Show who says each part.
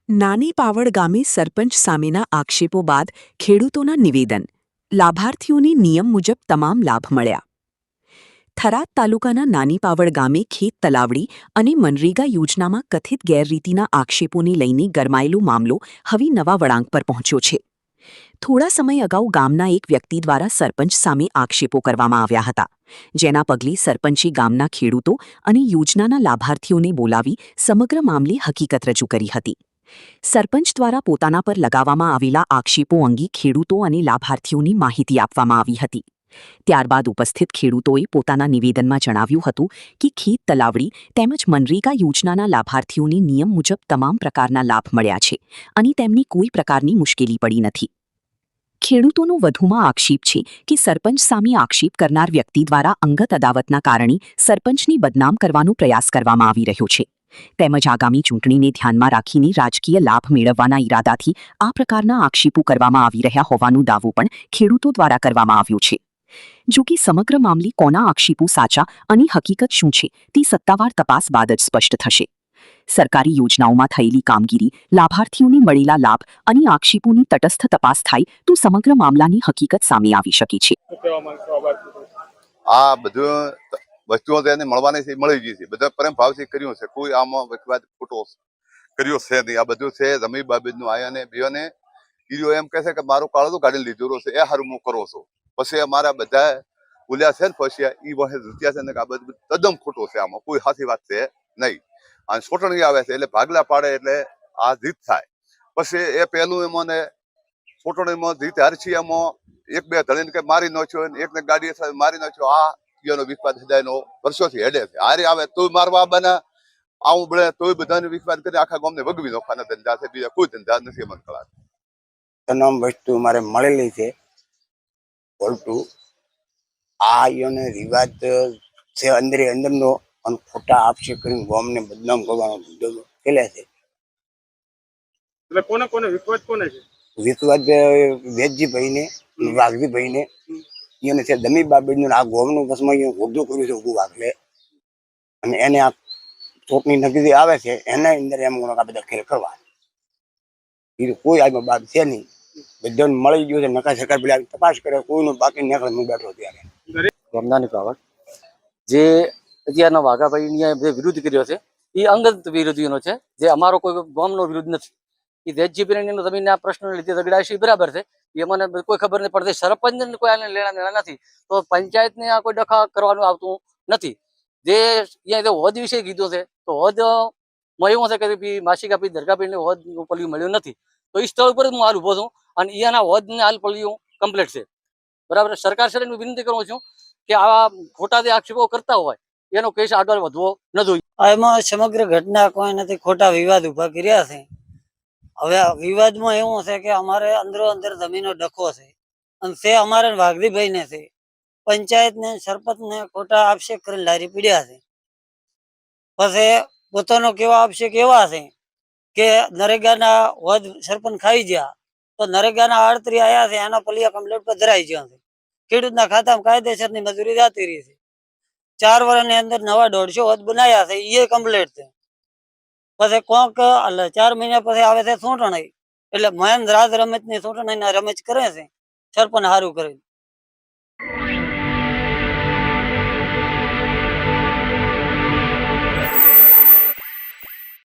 Speaker 1: નાની પાવડ ગામે સરપંચ સામેના આક્ષેપો બાદ ખેડૂતોના નિવેદન. લાભાર્થીઓને નિયમ મુજબ તમામ લાભ મળ્યા. થરાદ તાલુકાના નાની પાવડ ગામે ખેત તલાવડી અને મનરેગા યોજનામાં કથિત ગેરરીતિના આક્ષેપોને લઈને ગરમાયેલો મામલો હવે નવા વળાંક પર પહોંચ્યો છે. થોડા સમય અગાઉ ગામના એક વ્યક્તિ દ્વારા સરપંચ સામે આક્ષેપો કરવામાં આવ્યા હતા, જેના પગલે સરપંચે ગામના ખેડૂતો અને યોજનાના લાભાર્થીઓને બોલાવી સમગ્ર મામલે હકીકત રજૂ કરી હતી. સરપંચ દ્વારા પોતાના પર લગાવવામાં આવેલા આક્ષેપો અંગે ખેડૂતો અને લાભાર્થીઓની માહિતી આપવામાં આવી હતી. ત્યારબાદ ઉપસ્થિત ખેડૂતોએ પોતાના નિવેદનમાં જણાવ્યું હતું કે ખેત તલાવડી તેમજ મનરેગા યોજનાના લાભાર્થીઓને નિયમ મુજબ તમામ પ્રકારના લાભ મળ્યા છે અને તેમને કોઈ પ્રકારની મુશ્કેલી પડી નથી. ખેડૂતોનો વધુમાં આક્ષેપ છે કે સરપંચ સામે આક્ષેપ કરનાર વ્યક્તિ દ્વારા અંગત અદાવતના કારણે સરપંચને બદનામ કરવાનો પ્રયાસ કરવામાં આવી રહ્યો છે, તેમજ આગામી ચૂંટણીને ધ્યાનમાં રાખીને રાજકીય લાભ મેળવવાના ઈરાદાથી આ પ્રકારના આક્ષેપો કરવામાં આવી રહ્યા હોવાનો દાવો પણ ખેડૂતો દ્વારા કરવામાં આવ્યો છે. જો કે સમગ્ર મામલે કોના આક્ષેપો સાચા અને હકીકત શું છે તે સત્તાવાર તપાસ બાદ જ સ્પષ્ટ થશે. સરકારી યોજનાઓમાં થયેલી કામગીરી, લાભાર્થીઓને મળેલા લાભ અને આક્ષેપોની તટસ્થ તપાસ થાય તો સમગ્ર મામલાની હકીકત સામે આવી શકે છે.
Speaker 2: આ બધું વસ્તુઓ તેને મળવાની છે, મળી ગઈ છે. બધા પ્રેમ ભાવથી કર્યું છે. કોઈ આમાં વિખવાદ ખોટો કર્યો છે નહીં. આ બધું છે જમી બાબતનું. આયાને બીઓને ઈરો એમ કહે છે કે મારું કાળું ગાડી લીધેલો છે, એ હારું હું કરો છો. પછી અમારા બધા બોલ્યા છે ને પછી એ વખતે જીત્યા છે ને આ બધું તદ્દન ખોટું છે. આમાં કોઈ સાચી વાત છે નહીં. અને સોટણી આવે છે એટલે ભાગલા પાડે એટલે આ જીત થાય. પછી એ પહેલું એમાં સોટણીમાં જીત હારછી એમાં એક બે ધણીને કે મારી નાખ્યો, એકને ગાડી મારી નાખ્યો. આ નો વિખવાદ હૃદયનો વર્ષોથી હેડે છે. હારે આવે તોય મારવા બને, આવું બળે તોય બધાને વિખવાદ કરી આખા ગામને ભગવી નાખવાના ધંધા છે. બીજા કોઈ ધંધા નથી એમાં કળા.
Speaker 3: તમામ વસ્તુ મારે મળેલી છે. પલટું આ યોને રિવાજ છે અંદરે અંદરનો અને ખોટા આક્ષેપ કરીને ગામને બદનામ કરવાનો ધંધો ખેલે છે.
Speaker 4: એટલે કોને કોને વિખવાદ કોને છે?
Speaker 3: વિખવાદ વેદજીભાઈ ને વાઘજીભાઈ ને એને છે દમી બાબતનું આ ગોમનું બસમાં હોદ્દું કર્યું છે ઉભું વાગલે. અને એને આ ચૂંટણી નગરી આવે છે એના અંદર એમ આ બધા ખેલ કરવા એ કોઈ આમાં બાદ છે નહીં. બધાને મળી ગયું છે. નકા સરકાર પેલા તપાસ કરે, કોઈનું બાકી નીકળે. હું બેઠો ત્યારે
Speaker 5: નાની પાવડ જે અત્યારના વાઘાભાઈ જે વિરોધ કર્યો છે એ અંગત વિરોધીઓનો છે, જે અમારો કોઈ ગામનો વિરોધ નથી. એ દેશજીભાઈ જમીનના પ્રશ્નો લીધે ઝઘડા છે બરાબર છે. એ મને કોઈ ખબર નહીં પડતી. સરપંચને કોઈ આને લેણા દેણા નથી, તો પંચાયતને આ કોઈ ડખા કરવાનું આવતું નથી. જે અહીંયા હોદ વિશે કીધું છે તો હોદ એવું છે કે માસિક આપી દરગાપીને હોદ પલ્યું મળ્યું નથી. તો એ સ્થળ ઉપર હું હાલ ઉભો છું અને અહીંયાના હોદને હાલ પલ્યું કમ્પ્લીટ છે બરાબર. સરકાર શ્રીને વિનંતી કરું છું કે આવા ખોટા જે આક્ષેપો કરતા હોય એનો કેસ આગળ વધવો ન જોઈએ.
Speaker 6: એમાં સમગ્ર ઘટના કોઈ નથી, ખોટા વિવાદ ઉભા કર્યા છે. હવે વિવાદમાં એવું છે કે અમારે અંદરો અંદર જમીનો ડખો છે અને તે અમારે વાઘજીભાઈ ને છે. પંચાયત ને સરપંચ ને ખોટા આક્ષેપ કરીને લારી પીડ્યા છે. પછી પોતાનો કેવા આક્ષેપ એવા છે કે નરેગાના હોદ સરપંચ ખાઈ ગયા તો નરેગાના 38 આયા છે, એના પલિયા કમ્પ્લીટ પર ધરાઈ ગયા છે. ખેડૂતના ખાતામાં કાયદેસરની મજૂરી જતી રહી છે. 4 વર્ષની અંદર નવા 150 હોદ બનાવ્યા છે, એ કમ્પ્લીટ છે. પછી કોક 4 મહિના પછી આવે છે ચૂંટણી, એટલે મહેન્દ્ર રાજ રમત ની ચૂંટણી રમત કરે છે સરપંચ હારું કરે.